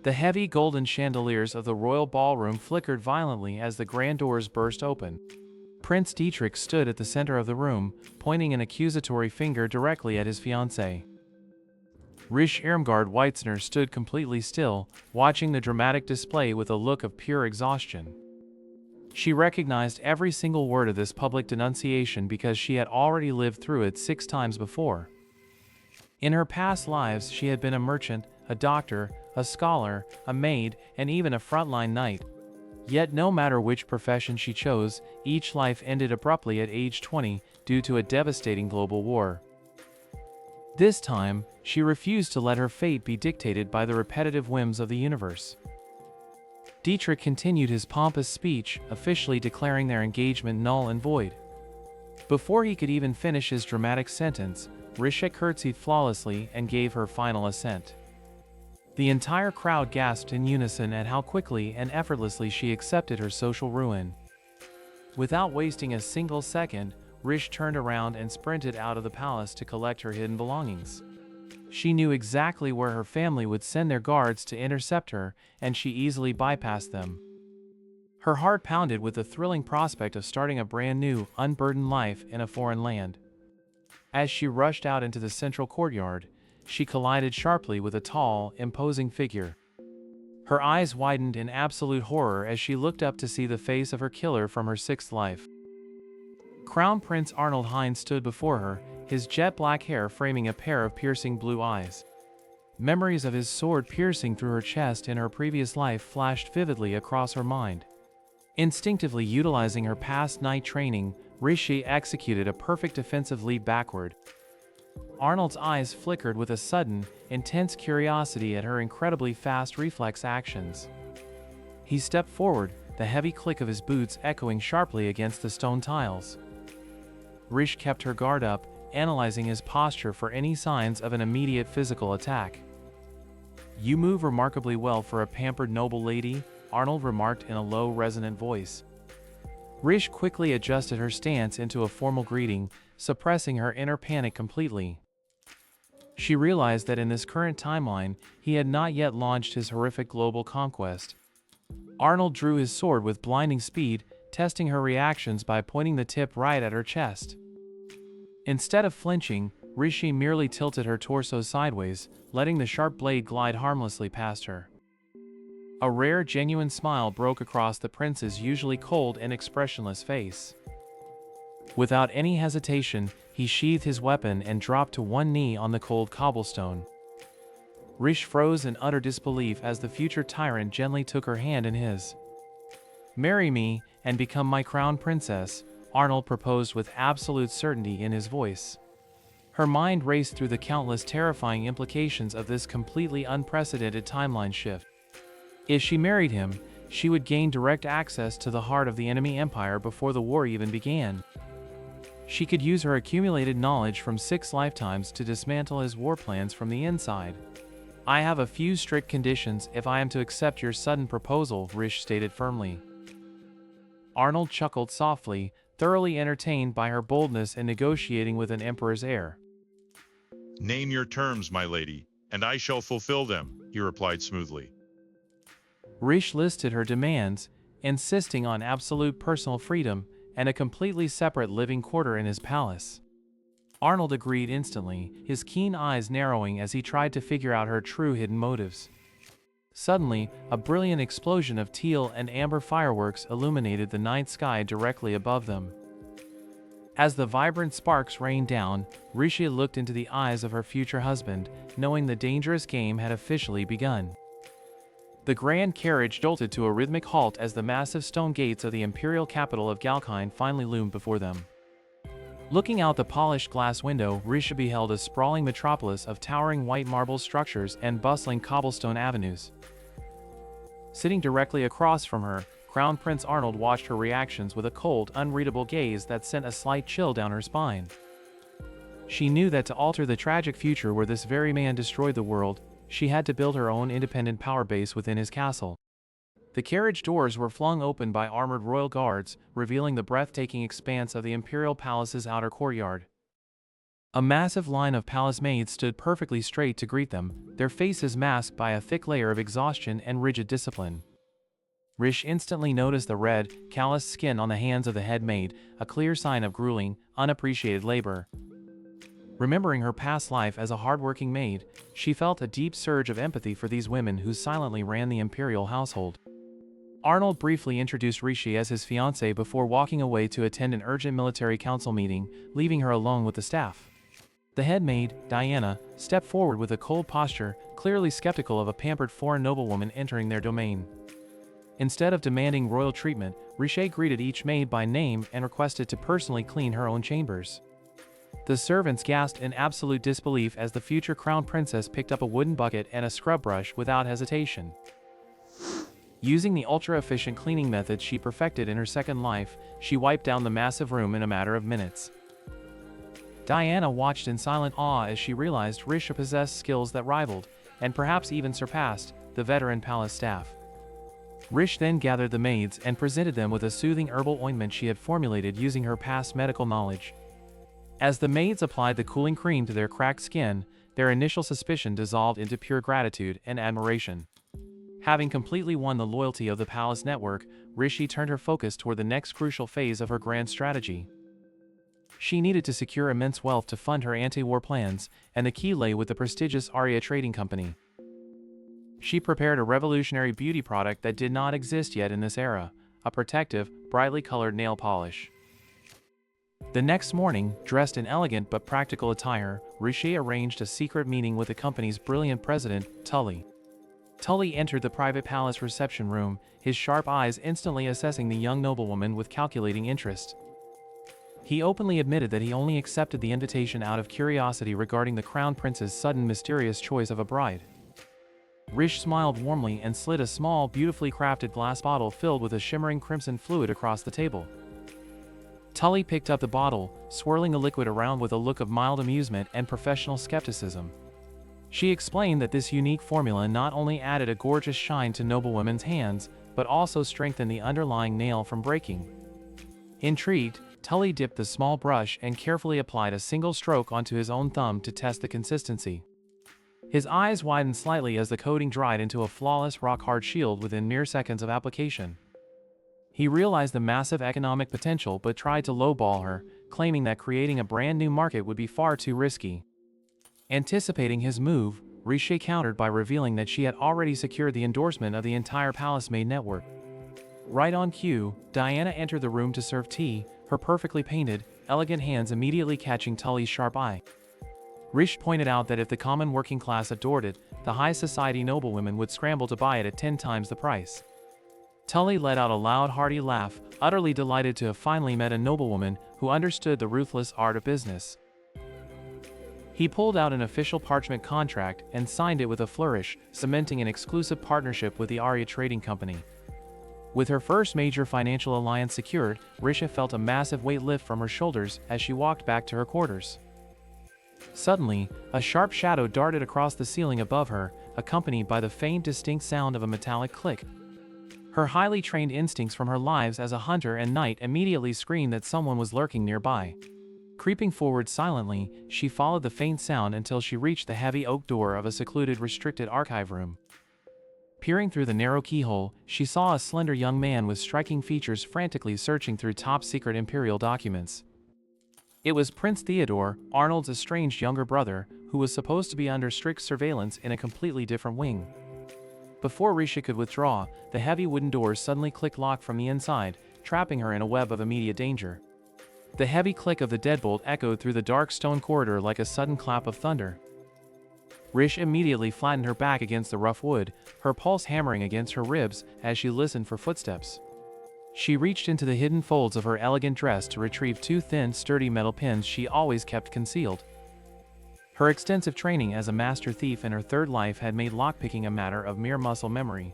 The heavy golden chandeliers of the royal ballroom flickered violently as the grand doors burst open. Prince Dietrich stood at the center of the room, pointing an accusatory finger directly at his fiancée. Rishe Irmgard Weitzner stood completely still, watching the dramatic display with a look of pure exhaustion. She recognized every single word of this public denunciation because she had already lived through it 6 times before. In her past lives, she had been a merchant, a doctor, a scholar, a maid, and even a frontline knight. Yet no matter which profession she chose, each life ended abruptly at age 20 due to a devastating global war. This time, she refused to let her fate be dictated by the repetitive whims of the universe. Dietrich continued his pompous speech, officially declaring their engagement null and void. Before he could even finish his dramatic sentence, Rishe curtsied flawlessly and gave her final assent. The entire crowd gasped in unison at how quickly and effortlessly she accepted her social ruin. Without wasting a single second, Rishe turned around and sprinted out of the palace to collect her hidden belongings. She knew exactly where her family would send their guards to intercept her, and she easily bypassed them. Her heart pounded with the thrilling prospect of starting a brand new, unburdened life in a foreign land. As she rushed out into the central courtyard, she collided sharply with a tall, imposing figure. Her eyes widened in absolute horror as she looked up to see the face of her killer from her 6th life. Crown Prince Arnold Hine stood before her, his jet-black hair framing a pair of piercing blue eyes. Memories of his sword piercing through her chest in her previous life flashed vividly across her mind. Instinctively utilizing her past knight training, Rishe executed a perfect defensive leap backward. Arnold's eyes flickered with a sudden, intense curiosity at her incredibly fast reflex actions. He stepped forward, the heavy click of his boots echoing sharply against the stone tiles. Rishe kept her guard up, analyzing his posture for any signs of an immediate physical attack. "You move remarkably well for a pampered noble lady," Arnold remarked in a low, resonant voice. Rishe quickly adjusted her stance into a formal greeting, suppressing her inner panic completely. She realized that in this current timeline, he had not yet launched his horrific global conquest. Arnold drew his sword with blinding speed, testing her reactions by pointing the tip right at her chest. Instead of flinching, Rishe merely tilted her torso sideways, letting the sharp blade glide harmlessly past her. A rare, genuine smile broke across the prince's usually cold and expressionless face. Without any hesitation, he sheathed his weapon and dropped to one knee on the cold cobblestone. Rishe froze in utter disbelief as the future tyrant gently took her hand in his. "Marry me, and become my crown princess," Arnold proposed with absolute certainty in his voice. Her mind raced through the countless terrifying implications of this completely unprecedented timeline shift. If she married him, she would gain direct access to the heart of the enemy empire before the war even began. She could use her accumulated knowledge from 6 lifetimes to dismantle his war plans from the inside. "I have a few strict conditions if I am to accept your sudden proposal," Rishe stated firmly. Arnold chuckled softly, thoroughly entertained by her boldness in negotiating with an emperor's heir. "Name your terms, my lady, and I shall fulfill them," he replied smoothly. Rishe listed her demands, insisting on absolute personal freedom and a completely separate living quarter in his palace. Arnold agreed instantly, his keen eyes narrowing as he tried to figure out her true hidden motives. Suddenly, a brilliant explosion of teal and amber fireworks illuminated the night sky directly above them. As the vibrant sparks rained down, Rishe looked into the eyes of her future husband, knowing the dangerous game had officially begun. The grand carriage jolted to a rhythmic halt as the massive stone gates of the imperial capital of Galkine finally loomed before them. Looking out the polished glass window, Rishe beheld a sprawling metropolis of towering white marble structures and bustling cobblestone avenues. Sitting directly across from her, Crown Prince Arnold watched her reactions with a cold, unreadable gaze that sent a slight chill down her spine. She knew that to alter the tragic future where this very man destroyed the world, she had to build her own independent power base within his castle. The carriage doors were flung open by armored royal guards, revealing the breathtaking expanse of the imperial palace's outer courtyard. A massive line of palace maids stood perfectly straight to greet them, their faces masked by a thick layer of exhaustion and rigid discipline. Rishe instantly noticed the red, calloused skin on the hands of the head maid, a clear sign of grueling, unappreciated labor. Remembering her past life as a hardworking maid, she felt a deep surge of empathy for these women who silently ran the Imperial household. Arnold briefly introduced Rishe as his fiancée before walking away to attend an urgent military council meeting, leaving her alone with the staff. The head maid, Diana, stepped forward with a cold posture, clearly skeptical of a pampered foreign noblewoman entering their domain. Instead of demanding royal treatment, Rishe greeted each maid by name and requested to personally clean her own chambers. The servants gasped in absolute disbelief as the future crown princess picked up a wooden bucket and a scrub brush without hesitation. Using the ultra-efficient cleaning method she perfected in her second life, she wiped down the massive room in a matter of minutes. Diana watched in silent awe as she realized Rishe possessed skills that rivaled, and perhaps even surpassed, the veteran palace staff. Rishe then gathered the maids and presented them with a soothing herbal ointment she had formulated using her past medical knowledge. As the maids applied the cooling cream to their cracked skin, their initial suspicion dissolved into pure gratitude and admiration. Having completely won the loyalty of the palace network, Rishe turned her focus toward the next crucial phase of her grand strategy. She needed to secure immense wealth to fund her anti-war plans, and the key lay with the prestigious Arya Trading Company. She prepared a revolutionary beauty product that did not exist yet in this era, a protective, brightly colored nail polish. The next morning, dressed in elegant but practical attire, Rishe arranged a secret meeting with the company's brilliant president, Tully. Tully entered the private palace reception room, his sharp eyes instantly assessing the young noblewoman with calculating interest. He openly admitted that he only accepted the invitation out of curiosity regarding the crown prince's sudden mysterious choice of a bride. Rishe smiled warmly and slid a small, beautifully crafted glass bottle filled with a shimmering crimson fluid across the table. Tully picked up the bottle, swirling the liquid around with a look of mild amusement and professional skepticism. She explained that this unique formula not only added a gorgeous shine to noblewomen's hands, but also strengthened the underlying nail from breaking. Intrigued, Tully dipped the small brush and carefully applied a single stroke onto his own thumb to test the consistency. His eyes widened slightly as the coating dried into a flawless rock-hard shield within mere seconds of application. He realized the massive economic potential but tried to lowball her, claiming that creating a brand new market would be far too risky. Anticipating his move, Rishe countered by revealing that she had already secured the endorsement of the entire palace maid network. Right on cue, Diana entered the room to serve tea, her perfectly painted, elegant hands immediately catching Tully's sharp eye. Rishe pointed out that if the common working class adored it, the high society noblewomen would scramble to buy it at 10 times the price. Tully let out a loud, hearty laugh, utterly delighted to have finally met a noblewoman who understood the ruthless art of business. He pulled out an official parchment contract and signed it with a flourish, cementing an exclusive partnership with the Arya Trading Company. With her first major financial alliance secured, Rishe felt a massive weight lift from her shoulders as she walked back to her quarters. Suddenly, a sharp shadow darted across the ceiling above her, accompanied by the faint, distinct sound of a metallic click. Her highly trained instincts from her lives as a hunter and knight immediately screamed that someone was lurking nearby. Creeping forward silently, she followed the faint sound until she reached the heavy oak door of a secluded, restricted archive room. Peering through the narrow keyhole, she saw a slender young man with striking features frantically searching through top-secret Imperial documents. It was Prince Theodore, Arnold's estranged younger brother, who was supposed to be under strict surveillance in a completely different wing. Before Rishe could withdraw, the heavy wooden doors suddenly clicked lock from the inside, trapping her in a web of immediate danger. The heavy click of the deadbolt echoed through the dark stone corridor like a sudden clap of thunder. Rishe immediately flattened her back against the rough wood, her pulse hammering against her ribs as she listened for footsteps. She reached into the hidden folds of her elegant dress to retrieve two thin, sturdy metal pins she always kept concealed. Her extensive training as a master thief in her third life had made lockpicking a matter of mere muscle memory.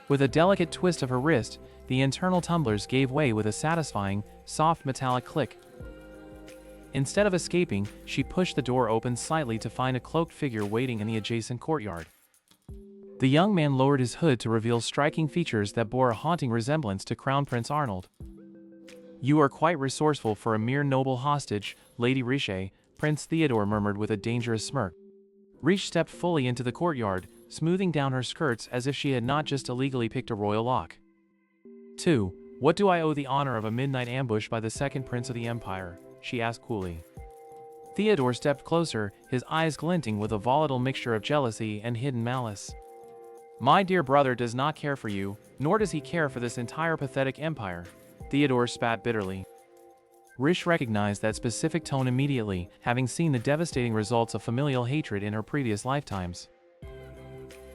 With a delicate twist of her wrist, the internal tumblers gave way with a satisfying, soft metallic click. Instead of escaping, she pushed the door open slightly to find a cloaked figure waiting in the adjacent courtyard. The young man lowered his hood to reveal striking features that bore a haunting resemblance to Crown Prince Arnold. "You are quite resourceful for a mere noble hostage, Lady Rishe," Prince Theodore murmured with a dangerous smirk. Rishe stepped fully into the courtyard, smoothing down her skirts as if she had not just illegally picked a royal lock. 2. What do I owe the honor of a midnight ambush by the second prince of the empire? She asked coolly. Theodore stepped closer, his eyes glinting with a volatile mixture of jealousy and hidden malice. My dear brother does not care for you, nor does he care for this entire pathetic empire. Theodore spat bitterly. Rishe recognized that specific tone immediately, having seen the devastating results of familial hatred in her previous lifetimes.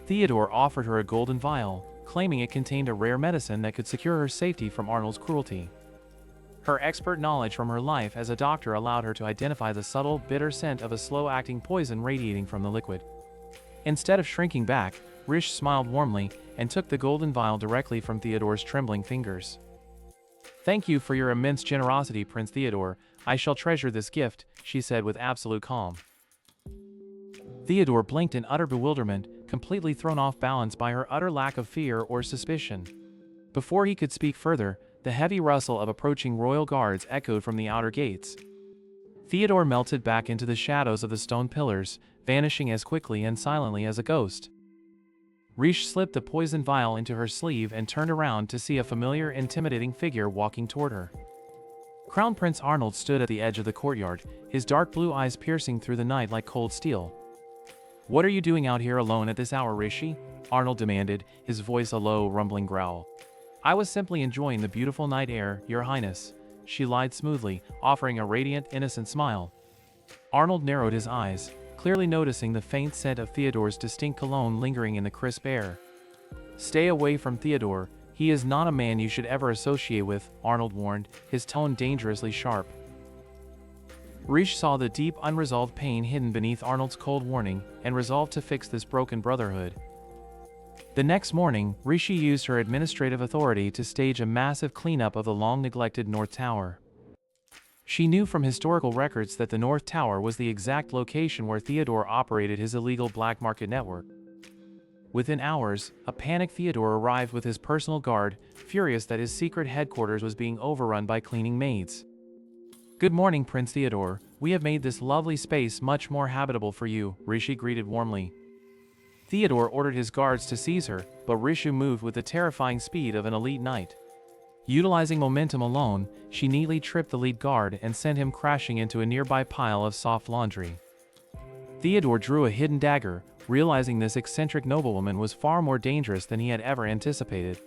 Theodore offered her a golden vial, claiming it contained a rare medicine that could secure her safety from Arnold's cruelty. Her expert knowledge from her life as a doctor allowed her to identify the subtle, bitter scent of a slow-acting poison radiating from the liquid. Instead of shrinking back, Rishe smiled warmly and took the golden vial directly from Theodore's trembling fingers. Thank you for your immense generosity, Prince Theodore. I shall treasure this gift, she said with absolute calm. Theodore blinked in utter bewilderment, completely thrown off balance by her utter lack of fear or suspicion. Before he could speak further, the heavy rustle of approaching royal guards echoed from the outer gates. Theodore melted back into the shadows of the stone pillars, vanishing as quickly and silently as a ghost. Rishe slipped the poison vial into her sleeve and turned around to see a familiar, intimidating figure walking toward her. Crown Prince Arnold stood at the edge of the courtyard, his dark blue eyes piercing through the night like cold steel. What are you doing out here alone at this hour, Rishe? Arnold demanded, his voice a low, rumbling growl. I was simply enjoying the beautiful night air, Your Highness, she lied smoothly, offering a radiant, innocent smile. Arnold narrowed his eyes, clearly noticing the faint scent of Theodore's distinct cologne lingering in the crisp air. Stay away from Theodore, he is not a man you should ever associate with, Arnold warned, his tone dangerously sharp. Rishe saw the deep, unresolved pain hidden beneath Arnold's cold warning, and resolved to fix this broken brotherhood. The next morning, Rishe used her administrative authority to stage a massive cleanup of the long-neglected North Tower. She knew from historical records that the North Tower was the exact location where Theodore operated his illegal black market network. Within hours, a panicked Theodore arrived with his personal guard, furious that his secret headquarters was being overrun by cleaning maids. Good morning, Prince Theodore. We have made this lovely space much more habitable for you, Rishe greeted warmly. Theodore ordered his guards to seize her, but Rishe moved with the terrifying speed of an elite knight. Utilizing momentum alone, she neatly tripped the lead guard and sent him crashing into a nearby pile of soft laundry. Theodore drew a hidden dagger, realizing this eccentric noblewoman was far more dangerous than he had ever anticipated.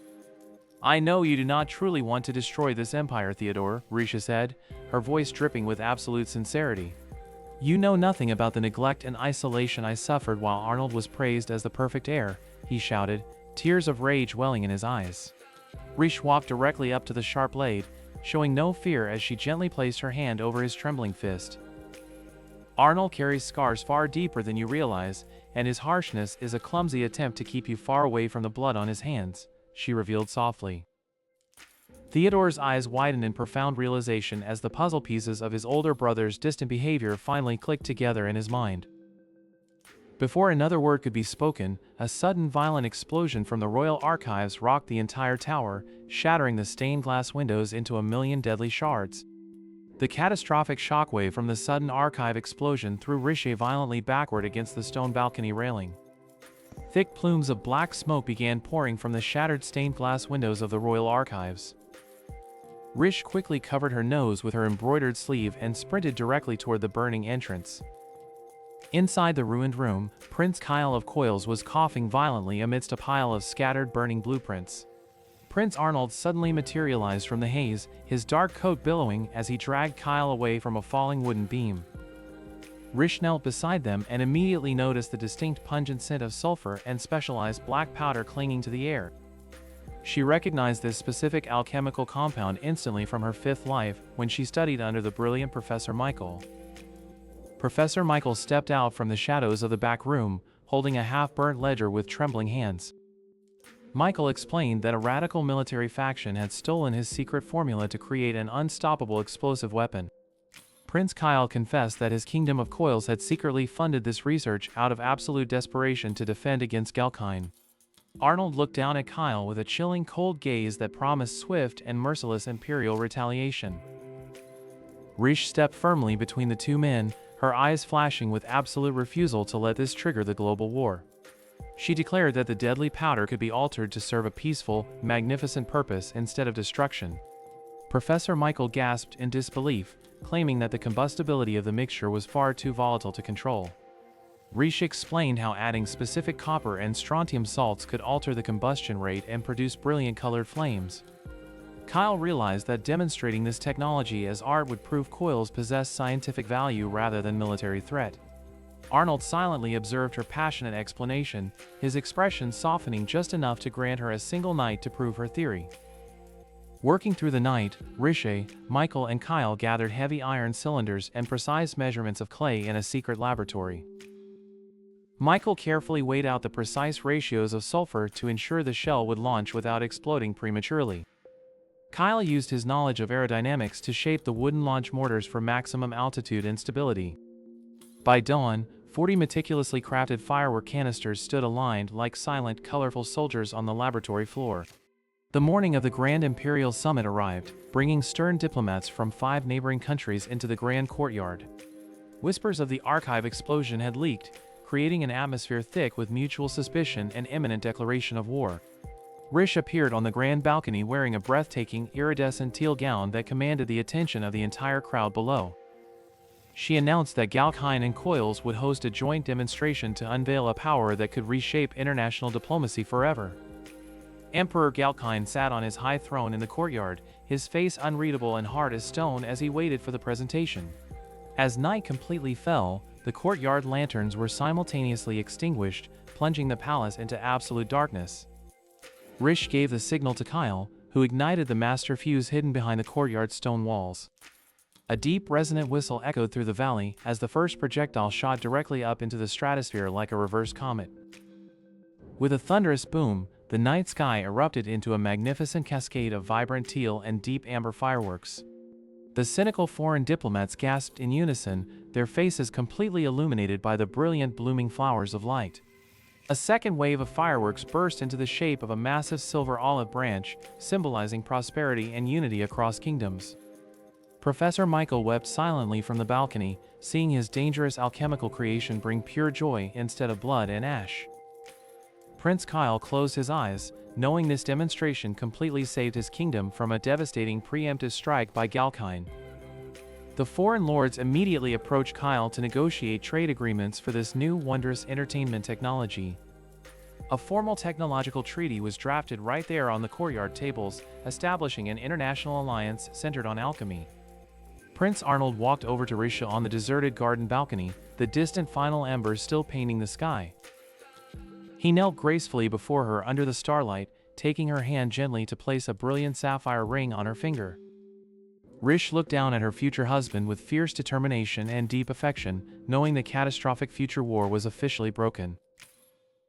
I know you do not truly want to destroy this empire, Theodore, Rishe said, her voice dripping with absolute sincerity. You know nothing about the neglect and isolation I suffered while Arnold was praised as the perfect heir, he shouted, tears of rage welling in his eyes. Rishe walked directly up to the sharp blade, showing no fear as she gently placed her hand over his trembling fist. Arnold carries scars far deeper than you realize, and his harshness is a clumsy attempt to keep you far away from the blood on his hands, she revealed softly. Theodore's eyes widened in profound realization as the puzzle pieces of his older brother's distant behavior finally clicked together in his mind. Before another word could be spoken, a sudden violent explosion from the royal archives rocked the entire tower, shattering the stained glass windows into a million deadly shards. The catastrophic shockwave from the sudden archive explosion threw Rishe violently backward against the stone balcony railing. Thick plumes of black smoke began pouring from the shattered stained glass windows of the royal archives. Rishe quickly covered her nose with her embroidered sleeve and sprinted directly toward the burning entrance. Inside the ruined room, Prince Kyle of Coils was coughing violently amidst a pile of scattered burning blueprints. Prince Arnold suddenly materialized from the haze, his dark coat billowing as he dragged Kyle away from a falling wooden beam. Rishe knelt beside them and immediately noticed the distinct pungent scent of sulfur and specialized black powder clinging to the air. She recognized this specific alchemical compound instantly from her fifth life when she studied under the brilliant Professor Michael. Professor Michael stepped out from the shadows of the back room, holding a half-burnt ledger with trembling hands. Michael explained that a radical military faction had stolen his secret formula to create an unstoppable explosive weapon. Prince Kyle confessed that his kingdom of coils had secretly funded this research out of absolute desperation to defend against Gelkine. Arnold looked down at Kyle with a chilling cold gaze that promised swift and merciless Imperial retaliation. Rishe stepped firmly between the two men, her eyes flashing with absolute refusal to let this trigger the global war. She declared that the deadly powder could be altered to serve a peaceful, magnificent purpose instead of destruction. Professor Michael gasped in disbelief, claiming that the combustibility of the mixture was far too volatile to control. Rishe explained how adding specific copper and strontium salts could alter the combustion rate and produce brilliant colored flames. Kyle realized that demonstrating this technology as art would prove coils possessed scientific value rather than military threat. Arnold silently observed her passionate explanation, his expression softening just enough to grant her a single night to prove her theory. Working through the night, Rishe, Michael and Kyle gathered heavy iron cylinders and precise measurements of clay in a secret laboratory. Michael carefully weighed out the precise ratios of sulfur to ensure the shell would launch without exploding prematurely. Kyle used his knowledge of aerodynamics to shape the wooden launch mortars for maximum altitude and stability. By dawn, 40 meticulously crafted firework canisters stood aligned like silent, colorful soldiers on the laboratory floor. The morning of the Grand Imperial Summit arrived, bringing stern diplomats from 5 neighboring countries into the grand courtyard. Whispers of the archive explosion had leaked, creating an atmosphere thick with mutual suspicion and imminent declaration of war. Rishe appeared on the grand balcony wearing a breathtaking, iridescent teal gown that commanded the attention of the entire crowd below. She announced that Galkine and Coils would host a joint demonstration to unveil a power that could reshape international diplomacy forever. Emperor Galkine sat on his high throne in the courtyard, his face unreadable and hard as stone as he waited for the presentation. As night completely fell, the courtyard lanterns were simultaneously extinguished, plunging the palace into absolute darkness. Rishe gave the signal to Kyle, who ignited the master fuse hidden behind the courtyard's stone walls. A deep, resonant whistle echoed through the valley as the first projectile shot directly up into the stratosphere like a reverse comet. With a thunderous boom, the night sky erupted into a magnificent cascade of vibrant teal and deep amber fireworks. The cynical foreign diplomats gasped in unison, their faces completely illuminated by the brilliant blooming flowers of light. A second wave of fireworks burst into the shape of a massive silver olive branch, symbolizing prosperity and unity across kingdoms. Professor Michael wept silently from the balcony, seeing his dangerous alchemical creation bring pure joy instead of blood and ash. Prince Kyle closed his eyes, knowing this demonstration completely saved his kingdom from a devastating preemptive strike by Galkine. The foreign lords immediately approached Kyle to negotiate trade agreements for this new wondrous entertainment technology. A formal technological treaty was drafted right there on the courtyard tables, establishing an international alliance centered on alchemy. Prince Arnold walked over to Rishe on the deserted garden balcony, the distant final embers still painting the sky. He knelt gracefully before her under the starlight, taking her hand gently to place a brilliant sapphire ring on her finger. Rishe looked down at her future husband with fierce determination and deep affection, knowing the catastrophic future war was officially broken.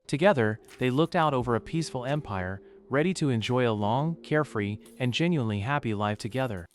Together, they looked out over a peaceful empire, ready to enjoy a long, carefree, and genuinely happy life together.